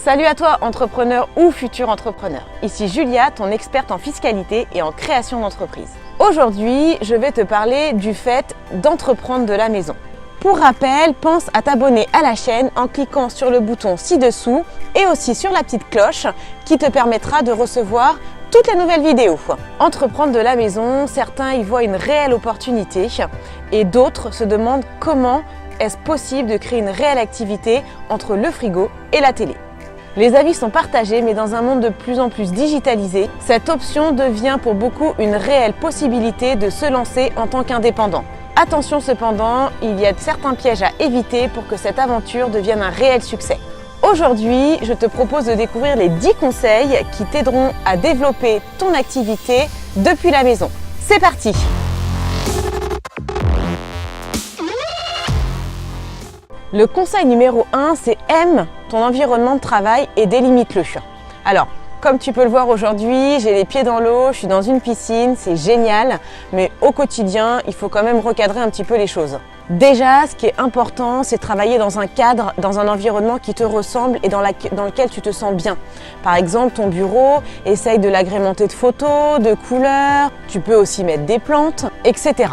Salut à toi, entrepreneur ou futur entrepreneur. Ici Julia, ton experte en fiscalité et en création d'entreprise. Aujourd'hui, je vais te parler du fait d'entreprendre de la maison. Pour rappel, pense à t'abonner à la chaîne en cliquant sur le bouton ci-dessous et aussi sur la petite cloche qui te permettra de recevoir toutes les nouvelles vidéos. Entreprendre de la maison, certains y voient une réelle opportunité et d'autres se demandent comment est-ce possible de créer une réelle activité entre le frigo et la télé. Les avis sont partagés, mais dans un monde de plus en plus digitalisé, cette option devient pour beaucoup une réelle possibilité de se lancer en tant qu'indépendant. Attention cependant, il y a certains pièges à éviter pour que cette aventure devienne un réel succès. Aujourd'hui, je te propose de découvrir les 10 conseils qui t'aideront à développer ton activité depuis la maison. C'est parti! Le conseil numéro 1, c'est aime ton environnement de travail et délimite-le. Alors, comme tu peux le voir aujourd'hui, j'ai les pieds dans l'eau, je suis dans une piscine, c'est génial, mais au quotidien, il faut quand même recadrer un petit peu les choses. Déjà, ce qui est important, c'est travailler dans un cadre, dans un environnement qui te ressemble et dans lequel tu te sens bien. Par exemple, ton bureau, essaye de l'agrémenter de photos, de couleurs, tu peux aussi mettre des plantes, etc.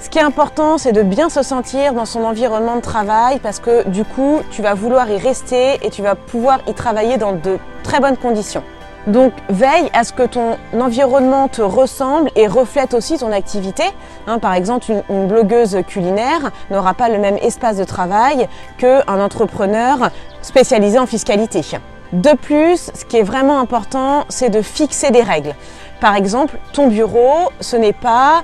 Ce qui est important, c'est de bien se sentir dans son environnement de travail parce que du coup, tu vas vouloir y rester et tu vas pouvoir y travailler dans de très bonnes conditions. Donc, veille à ce que ton environnement te ressemble et reflète aussi ton activité. Par exemple, une blogueuse culinaire n'aura pas le même espace de travail qu'un entrepreneur spécialisé en fiscalité. De plus, ce qui est vraiment important, c'est de fixer des règles. Par exemple, ton bureau, ce n'est pas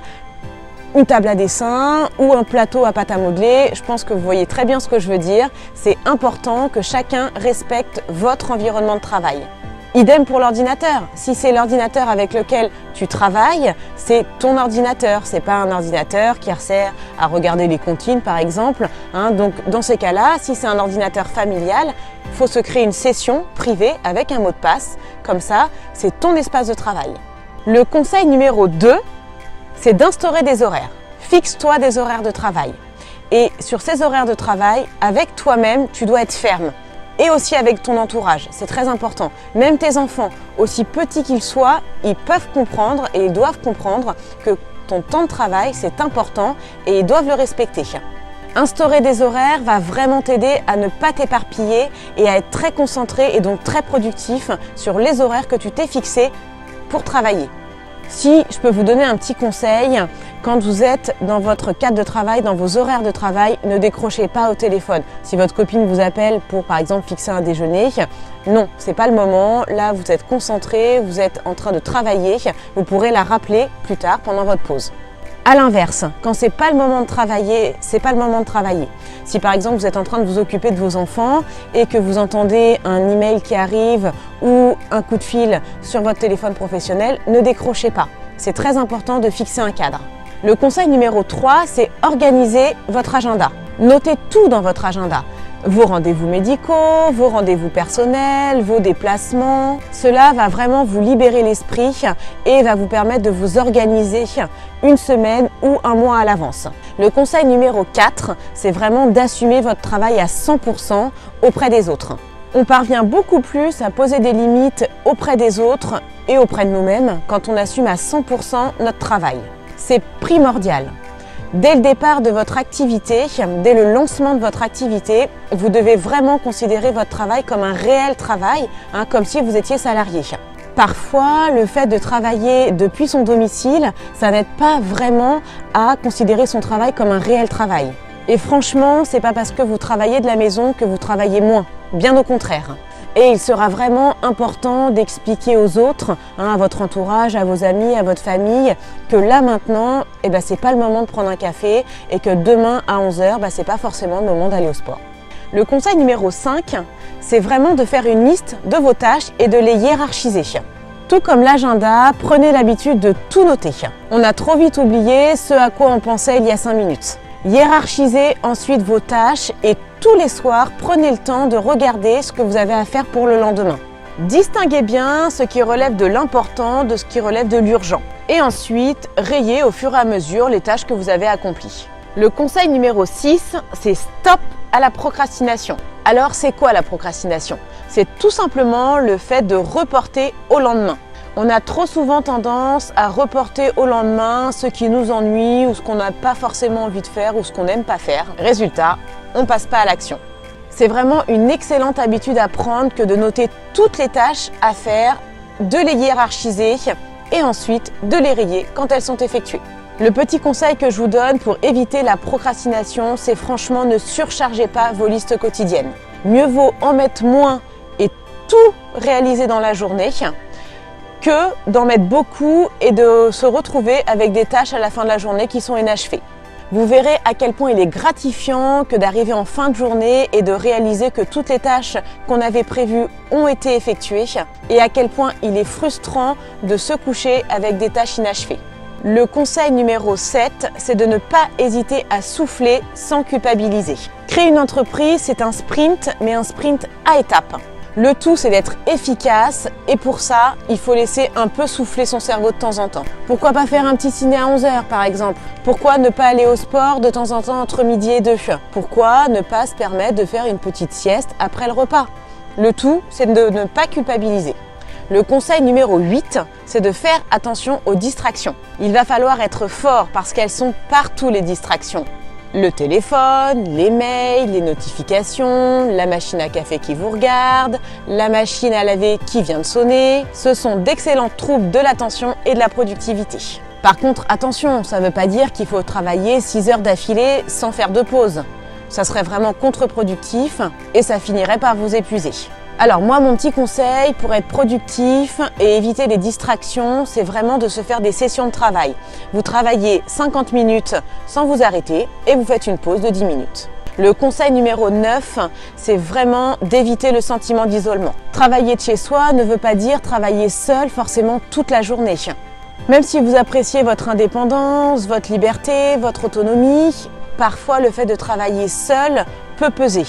une table à dessin ou un plateau à pâte à modeler. Je pense que vous voyez très bien ce que je veux dire. C'est important que chacun respecte votre environnement de travail. Idem pour l'ordinateur. Si c'est l'ordinateur avec lequel tu travailles, c'est ton ordinateur. C'est pas un ordinateur qui sert à regarder les comptines, par exemple. Donc, dans ces cas-là, si c'est un ordinateur familial, il faut se créer une session privée avec un mot de passe. Comme ça, c'est ton espace de travail. Le conseil numéro 2, c'est d'instaurer des horaires. Fixe-toi des horaires de travail. Et sur ces horaires de travail, avec toi-même, tu dois être ferme. Et aussi avec ton entourage, c'est très important. Même tes enfants, aussi petits qu'ils soient, ils peuvent comprendre et ils doivent comprendre que ton temps de travail, c'est important et ils doivent le respecter. Instaurer des horaires va vraiment t'aider à ne pas t'éparpiller et à être très concentré et donc très productif sur les horaires que tu t'es fixés pour travailler. Si je peux vous donner un petit conseil, quand vous êtes dans votre cadre de travail, dans vos horaires de travail, ne décrochez pas au téléphone. Si votre copine vous appelle pour par exemple fixer un déjeuner, non, c'est pas le moment. Là, vous êtes concentré, vous êtes en train de travailler, vous pourrez la rappeler plus tard pendant votre pause. À l'inverse, quand c'est pas le moment de travailler, c'est pas le moment de travailler. Si par exemple vous êtes en train de vous occuper de vos enfants et que vous entendez un email qui arrive ou un coup de fil sur votre téléphone professionnel, ne décrochez pas. C'est très important de fixer un cadre. Le conseil numéro 3, c'est organiser votre agenda. Notez tout dans votre agenda. Vos rendez-vous médicaux, vos rendez-vous personnels, vos déplacements. Cela va vraiment vous libérer l'esprit et va vous permettre de vous organiser une semaine ou un mois à l'avance. Le conseil numéro 4, c'est vraiment d'assumer votre travail à 100% auprès des autres. On parvient beaucoup plus à poser des limites auprès des autres et auprès de nous-mêmes quand on assume à 100% notre travail. C'est primordial. Dès le départ de votre activité, dès le lancement de votre activité, vous devez vraiment considérer votre travail comme un réel travail, comme si vous étiez salarié. Parfois, le fait de travailler depuis son domicile, ça n'aide pas vraiment à considérer son travail comme un réel travail. Et franchement, c'est pas parce que vous travaillez de la maison que vous travaillez moins, bien au contraire. Et il sera vraiment important d'expliquer aux autres, à votre entourage, à vos amis, à votre famille, que là maintenant, c'est pas le moment de prendre un café et que demain à 11h, c'est pas forcément le moment d'aller au sport. Le conseil numéro 5, c'est vraiment de faire une liste de vos tâches et de les hiérarchiser. Tout comme l'agenda, prenez l'habitude de tout noter. On a trop vite oublié ce à quoi on pensait il y a 5 minutes. Hiérarchisez ensuite vos tâches et tous les soirs, prenez le temps de regarder ce que vous avez à faire pour le lendemain. Distinguez bien ce qui relève de l'important de ce qui relève de l'urgent. Et ensuite, rayez au fur et à mesure les tâches que vous avez accomplies. Le conseil numéro 6, c'est stop à la procrastination. Alors c'est quoi la procrastination? C'est tout simplement le fait de reporter au lendemain. On a trop souvent tendance à reporter au lendemain ce qui nous ennuie ou ce qu'on n'a pas forcément envie de faire ou ce qu'on n'aime pas faire. Résultat, on ne passe pas à l'action. C'est vraiment une excellente habitude à prendre que de noter toutes les tâches à faire, de les hiérarchiser et ensuite de les rayer quand elles sont effectuées. Le petit conseil que je vous donne pour éviter la procrastination, c'est franchement ne surchargez pas vos listes quotidiennes. Mieux vaut en mettre moins et tout réaliser dans la journée que d'en mettre beaucoup et de se retrouver avec des tâches à la fin de la journée qui sont inachevées. Vous verrez à quel point il est gratifiant que d'arriver en fin de journée et de réaliser que toutes les tâches qu'on avait prévues ont été effectuées et à quel point il est frustrant de se coucher avec des tâches inachevées. Le conseil numéro 7, c'est de ne pas hésiter à souffler sans culpabiliser. Créer une entreprise, c'est un sprint, mais un sprint à étapes. Le tout, c'est d'être efficace et pour ça, il faut laisser un peu souffler son cerveau de temps en temps. Pourquoi pas faire un petit ciné à 11h par exemple? Pourquoi ne pas aller au sport de temps en temps entre midi et 2? Pourquoi ne pas se permettre de faire une petite sieste après le repas? Le tout, c'est de ne pas culpabiliser. Le conseil numéro 8, c'est de faire attention aux distractions. Il va falloir être fort parce qu'elles sont partout les distractions. Le téléphone, les mails, les notifications, la machine à café qui vous regarde, la machine à laver qui vient de sonner, ce sont d'excellentes troubles de l'attention et de la productivité. Par contre, attention, ça ne veut pas dire qu'il faut travailler 6 heures d'affilée sans faire de pause. Ça serait vraiment contre-productif et ça finirait par vous épuiser. Alors moi, mon petit conseil pour être productif et éviter les distractions, c'est vraiment de se faire des sessions de travail. Vous travaillez 50 minutes sans vous arrêter et vous faites une pause de 10 minutes. Le conseil numéro 9, c'est vraiment d'éviter le sentiment d'isolement. Travailler de chez soi ne veut pas dire travailler seul forcément toute la journée. Même si vous appréciez votre indépendance, votre liberté, votre autonomie, parfois le fait de travailler seul peut peser.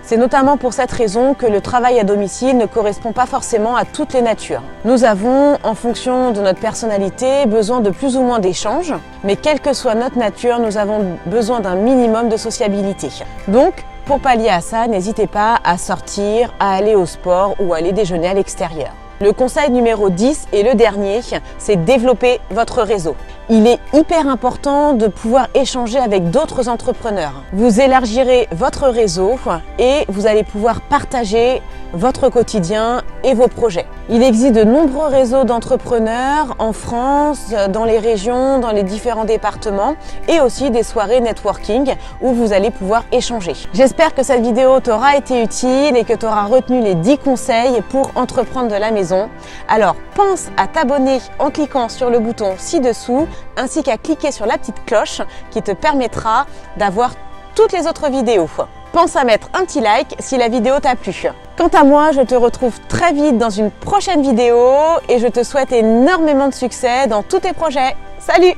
C'est notamment pour cette raison que le travail à domicile ne correspond pas forcément à toutes les natures. Nous avons, en fonction de notre personnalité, besoin de plus ou moins d'échanges, mais quelle que soit notre nature, nous avons besoin d'un minimum de sociabilité. Donc, pour pallier à ça, n'hésitez pas à sortir, à aller au sport ou à aller déjeuner à l'extérieur. Le conseil numéro 10 et le dernier, c'est développer votre réseau. Il est hyper important de pouvoir échanger avec d'autres entrepreneurs. Vous élargirez votre réseau et vous allez pouvoir partager votre quotidien et vos projets. Il existe de nombreux réseaux d'entrepreneurs en France, dans les régions, dans les différents départements et aussi des soirées networking où vous allez pouvoir échanger. J'espère que cette vidéo t'aura été utile et que tu auras retenu les 10 conseils pour entreprendre de la maison. Alors pense à t'abonner en cliquant sur le bouton ci-dessous ainsi qu'à cliquer sur la petite cloche qui te permettra d'avoir toutes les autres vidéos. Pense à mettre un petit like si la vidéo t'a plu. Quant à moi, je te retrouve très vite dans une prochaine vidéo et je te souhaite énormément de succès dans tous tes projets. Salut!